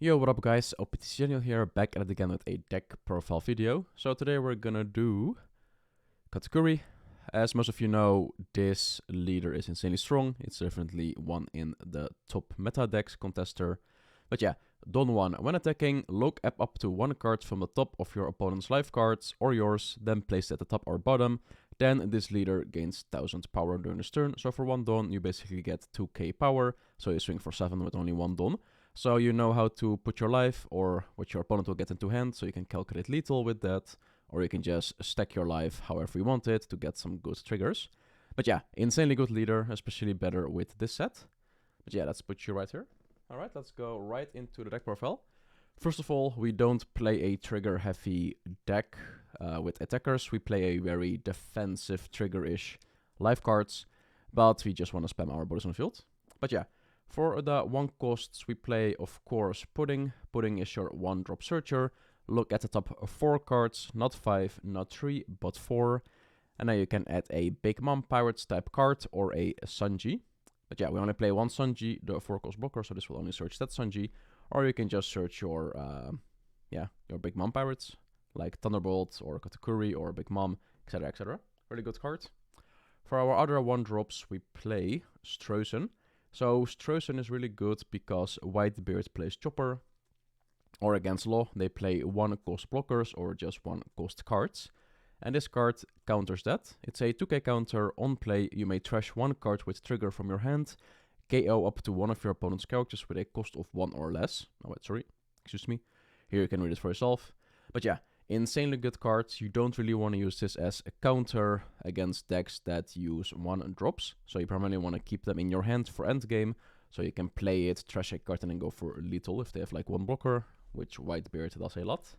Yo, what up guys, OPTCG here, back at it again with a deck profile video. So today we're gonna do Katakuri. As most of you know, this leader is insanely strong. It's definitely one in the top meta decks contester. But yeah, Don 1. When attacking, look up to one card from the top of your opponent's life cards or yours, then place it at the top or bottom. Then this leader gains 1000 power during this turn. So for one Don, you basically get 2k power. So you swing for 7 with only one Don. So you know how to put your life or what your opponent will get into hand, so you can calculate lethal with that, or you can just stack your life however you want it to get some good triggers. But yeah, insanely good leader, especially better with this set. But yeah, let's put you right here. Alright, let's go right into the deck profile. First of all, we don't play a trigger-heavy deck with attackers. We play a very defensive trigger-ish life cards, but we just want to spam our bodies on the field. But yeah, for the 1 costs, we play, of course, Pudding. Pudding is your 1-drop searcher. Look at the top 4 cards, not 5, not 3, but 4. And now you can add a Big Mom Pirates type card or a Sanji. But yeah, we only play 1 Sanji, the 4-cost blocker, so this will only search that Sanji. Or you can just search your Big Mom Pirates, like Thunderbolt or Katakuri or Big Mom, etc, etc. Really good card. For our other 1-drops, we play Streusen. So Streusen is really good because Whitebeard plays Chopper, or against Law, they play 1-cost blockers or just 1-cost cards. And this card counters that. It's a 2k counter. On play, you may trash 1 card with trigger from your hand, KO up to one of your opponent's characters with a cost of 1 or less. Oh wait, sorry, excuse me. Here you can read it for yourself. But yeah, insanely good cards. You don't really want to use this as a counter against decks that use 1-drops. So you primarily want to keep them in your hand for endgame. So you can play it, trash a card, and then go for lethal if they have like 1 blocker, which Whitebeard does a lot.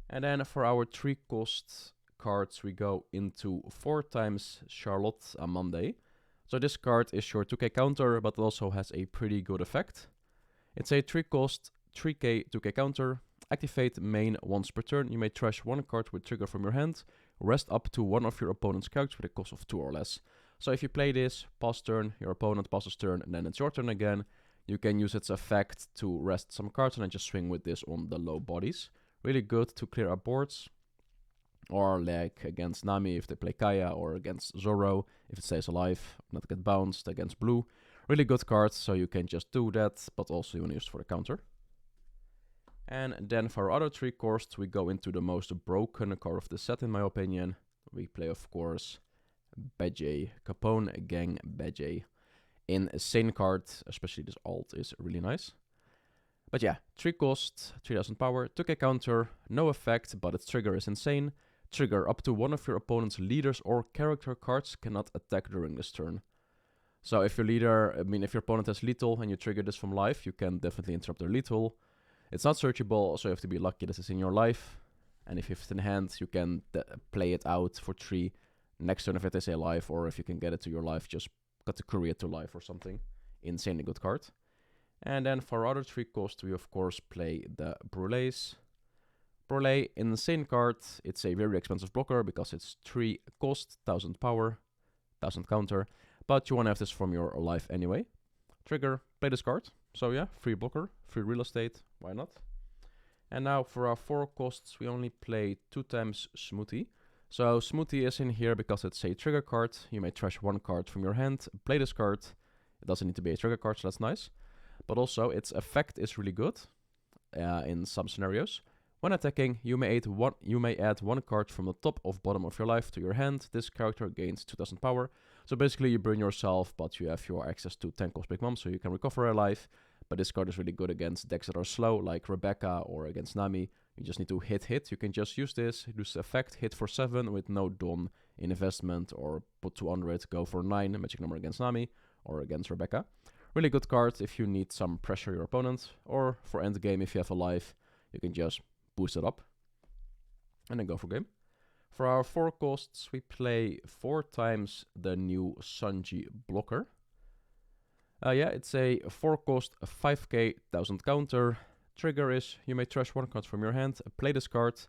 And then for our 3-cost cards, we go into 4 times Charlotte Monday. So this card is your 2k counter, but it also has a pretty good effect. It's a 3-cost, 3k, 2k counter. Activate main once per turn. You may trash 1 card with trigger from your hand. Rest up to one of your opponent's characters with a cost of 2 or less. So if you play this, pass turn, your opponent passes turn, and then it's your turn again, you can use its effect to rest some cards and then just swing with this on the low bodies. Really good to clear up boards. Or like against Nami if they play Kaya, or against Zoro if it stays alive, not get bounced against blue. Really good cards, so you can just do that, but also you want to use it for the counter. And then for our other 3 costs, we go into the most broken card of the set in my opinion. We play, of course, Badge, Capone Gang Badge. Insane card, especially this alt is really nice. But yeah, 3 cost, 3000 power, 2k counter, no effect, but its trigger is insane. Trigger up to one of your opponent's leaders or character cards cannot attack during this turn. So if your opponent has lethal and you trigger this from life, you can definitely interrupt their lethal. It's not searchable, so you have to be lucky this is in your life. And if you have it in hand, you can play it out for 3 next turn if it is alive, or if you can get it to your life, just Katakuri it to life or something. Insanely good card. And then for our other 3 costs, we of course play the Brûlés. Brûlé, insane card. It's a very expensive blocker because it's 3 cost, 1000 power, 1000 counter. But you want to have this from your life anyway. Trigger, play this card. So yeah, free blocker, free real estate, why not? And now for our 4 costs, we only play 2 times Smoothie. So Smoothie is in here because it's a trigger card. You may trash 1 card from your hand, play this card. It doesn't need to be a trigger card, so that's nice. But also its effect is really good in some scenarios. When attacking, you may add 1 card from the top or bottom of your life to your hand. This character gains 2000 power. So basically you burn yourself, but you have your access to 10 cost Big Mom, so you can recover a life. But this card is really good against decks that are slow, like Rebecca or against Nami. You just need to hit. You can just use this effect, hit for 7 with no Don in investment, or put 200, go for 9, magic number against Nami or against Rebecca. Really good card if you need some pressure your opponent, or for endgame if you have a life, you can just boost it up and then go for game. For our 4 costs, we play 4 times the new Sanji blocker. It's a 4 cost, 5k, 1000 counter. Trigger is you may trash 1 card from your hand, play this card.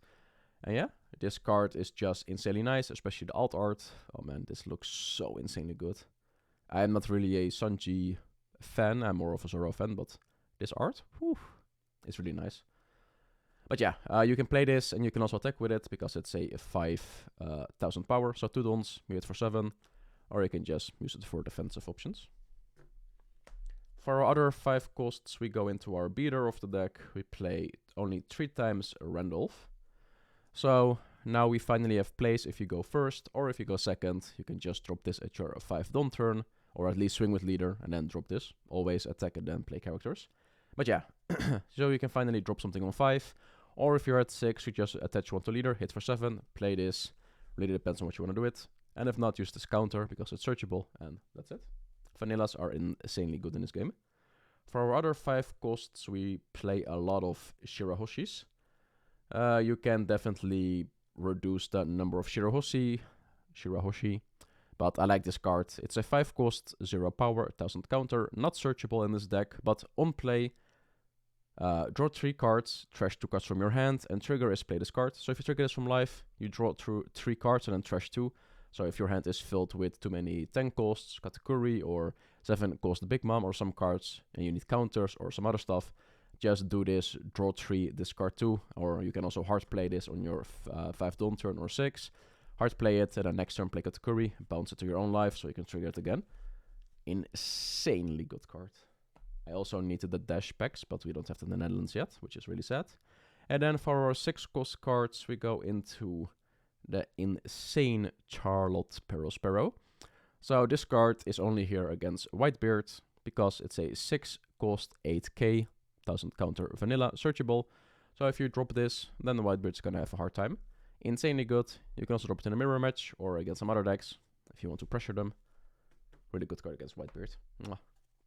And yeah, this card is just insanely nice, especially the alt art. Oh man, this looks so insanely good. I am not really a Sanji fan, I'm more of a Zoro fan, but this art, whew, is really nice. But yeah, you can play this and you can also attack with it because it's a 5,000 power. So 2 dons, you hit for 7. Or you can just use it for defensive options. For our other 5 costs, we go into our beater of the deck. We play only 3 times Randolph. So now we finally have plays if you go first or if you go second. You can just drop this at your 5 don turn, or at least swing with leader and then drop this. Always attack and then play characters. But yeah, so you can finally drop something on 5. Or if you're at 6, you just attach 1 to leader, hit for 7, play this. Really depends on what you want to do it. And if not, use this counter because it's searchable, and that's it. Vanillas are insanely good in this game. For our other 5 costs, we play a lot of Shirahoshis. You can definitely reduce the number of Shirahoshi, but I like this card. It's a 5 cost, 0 power, 1000 counter, not searchable in this deck, but on play, draw 3 cards, trash 2 cards from your hand, and trigger is play this card. So if you trigger this from life, you draw through 3 cards and then trash 2. So if your hand is filled with too many 10 costs, Katakuri, or 7 cost Big Mom, or some cards, and you need counters or some other stuff, just do this, draw 3, discard 2, or you can also hard play this on your 5 don turn or 6. Hard play it, and then next turn play Katakuri, bounce it to your own life so you can trigger it again. Insanely good card. I also needed the dash packs, but we don't have them in the Netherlands yet, which is really sad. And then for our 6 cost cards, we go into the insane Charlotte Perospero. So this card is only here against Whitebeard because it's a 6 cost 8k, 1000 counter vanilla searchable. So if you drop this, then the Whitebeard's gonna have a hard time. Insanely good. You can also drop it in a mirror match or against some other decks if you want to pressure them. Really good card against Whitebeard.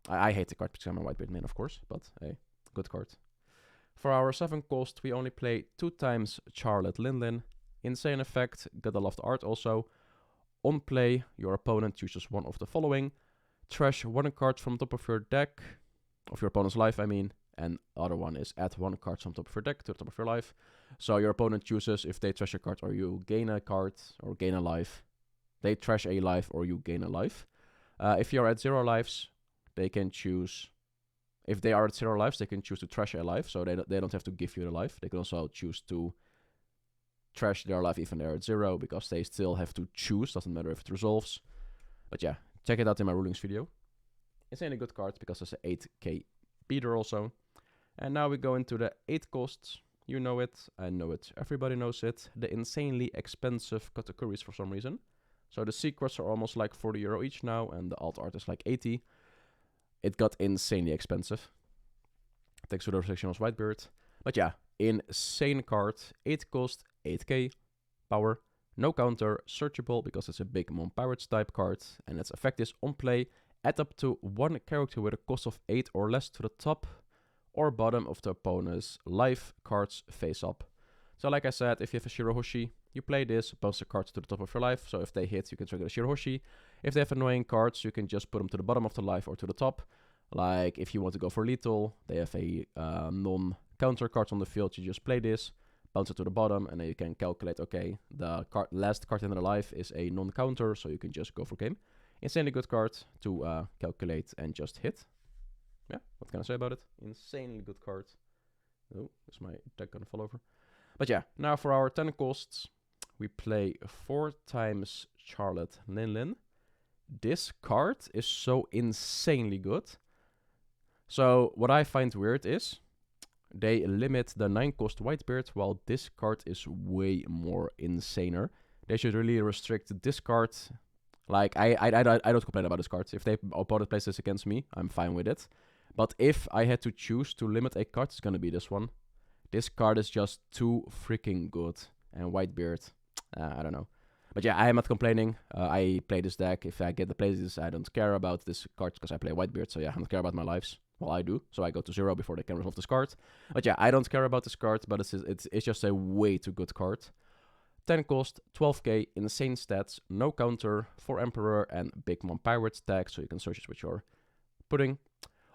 I hate the card because I'm a Whitebeard main, of course, but hey, good card. For our 7 cost, we only play 2 times Charlotte Linlin. Insane effect, gotta love the art also. On play, your opponent chooses one of the following. Trash 1 card from top of your deck, of your opponent's life I mean, and other one is add 1 card from top of your deck to the top of your life. So your opponent chooses if they trash a card or you gain a card or gain a life. They trash a life or you gain a life. If you're at 0 lives, they can choose. If they are at 0 lives, they can choose to trash a life, so they don't have to give you the life. They can also choose to trash their life even they're at 0, because they still have to choose, doesn't matter if it resolves. But yeah, check it out in my rulings video. Insanely good card because it's an 8k beater also. And now we go into the 8 costs. You know it, I know it, everybody knows it. The insanely expensive Katakuris for some reason. So the secrets are almost like 40 euro each now, and the alt art is like 80. It got insanely expensive. Thanks to the restriction of Whitebeard. But yeah, insane card. 8 cost, 8k, power, no counter, searchable because it's a Big Mom Pirates type card. And its effect is on play, add up to 1 character with a cost of 8 or less to the top or bottom of the opponent's life cards face up. So like I said, if you have a Shirahoshi, you play this, bounce the cards to the top of your life. So if they hit, you can trigger the Shirahoshi. If they have annoying cards, you can just put them to the bottom of the life or to the top. Like if you want to go for lethal, they have a non-counter cards on the field, you just play this, bounce it to the bottom, and then you can calculate, okay, the last card in their life is a non-counter, so you can just go for game. Insanely good card to calculate and just hit. Yeah, what can I say about it? Insanely good card. Oh, is my deck gonna fall over? But yeah, now for our 10 costs, we play 4 times Charlotte Linlin. This card is so insanely good. So what I find weird is they limit the 9 cost Whitebeard, while this card is way more insaner. They should really restrict this card. Like, I don't complain about this card. If their opponent plays this against me, I'm fine with it. But if I had to choose to limit a card, it's gonna be this one. This card is just too freaking good. And Whitebeard, I don't know. But yeah, I am not complaining. I play this deck. If I get the plays, I don't care about this card because I play Whitebeard. So yeah, I don't care about my lives. Well, I do. So I go to 0 before they can resolve this card. But yeah, I don't care about this card. But it's just a way too good card. 10 cost, 12k, insane stats, no counter, for Emperor and Big Mom Pirates tag. So you can search it with your pudding.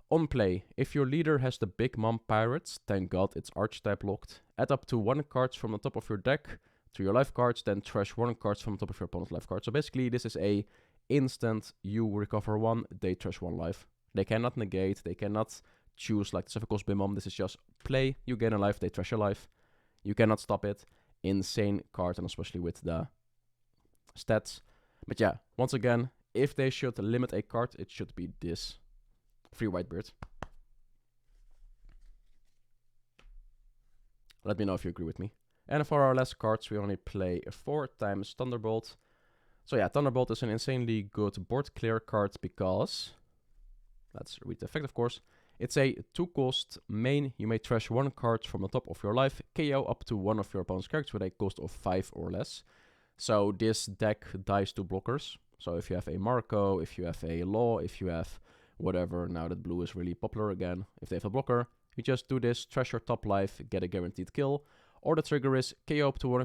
On play, if your leader has the Big Mom Pirates, thank god it's archetype locked. Add up to 1 cards from the top of your deck to your life cards, then trash 1 cards from the top of your opponent's life cards. So basically, this is a instant, you recover 1, they trash 1 life. They cannot negate, they cannot choose like the 7 cost Big Mom. This is just play, you gain a life, they trash your life. You cannot stop it. Insane card, and especially with the stats. But yeah, once again, if they should limit a card, it should be this free Whitebeard. Let me know if you agree with me. And for our last cards, we only play 4 times Thunderbolt. So yeah, Thunderbolt is an insanely good board clear card because, let's read the effect of course, it's a 2 cost main. You may trash 1 card from the top of your life, KO up to one of your opponent's characters with a cost of 5 or less. So this deck dies to blockers. So if you have a Marco, if you have a Law, if you have whatever, now that blue is really popular again, if they have a blocker, you just do this, trash your top life, get a guaranteed kill. Or the trigger is KO up to one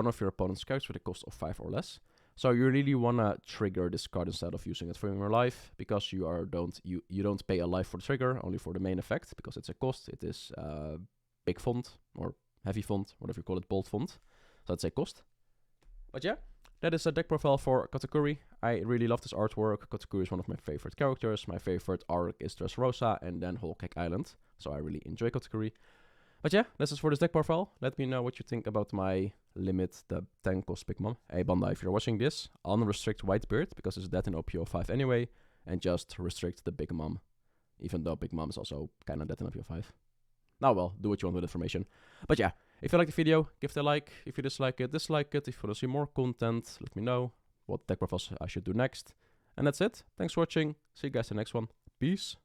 of your opponent's characters with a cost of 5 or less. So you really wanna trigger this card instead of using it for your life, because you don't pay a life for the trigger, only for the main effect, because it's a cost. It is big font or heavy font, whatever you call it, bold font. So that's a cost. But yeah, that is a deck profile for Katakuri. I really love this artwork. Katakuri is one of my favorite characters. My favorite arc is Dressrosa and then Whole Cake Island. So I really enjoy Katakuri. But yeah, this is for this deck profile. Let me know what you think about my limit, the 10 cost Big Mom. Hey Banda, if you're watching this, unrestrict Whitebeard, because it's dead in OPO 5 anyway, and just restrict the Big Mom, even though Big Mom is also kind of dead in OPO 5. Now well, do what you want with information. But yeah, if you like the video, give it a like. If you dislike it, dislike it. If you want to see more content, let me know what deck profiles I should do next. And that's it. Thanks for watching. See you guys in the next one. Peace.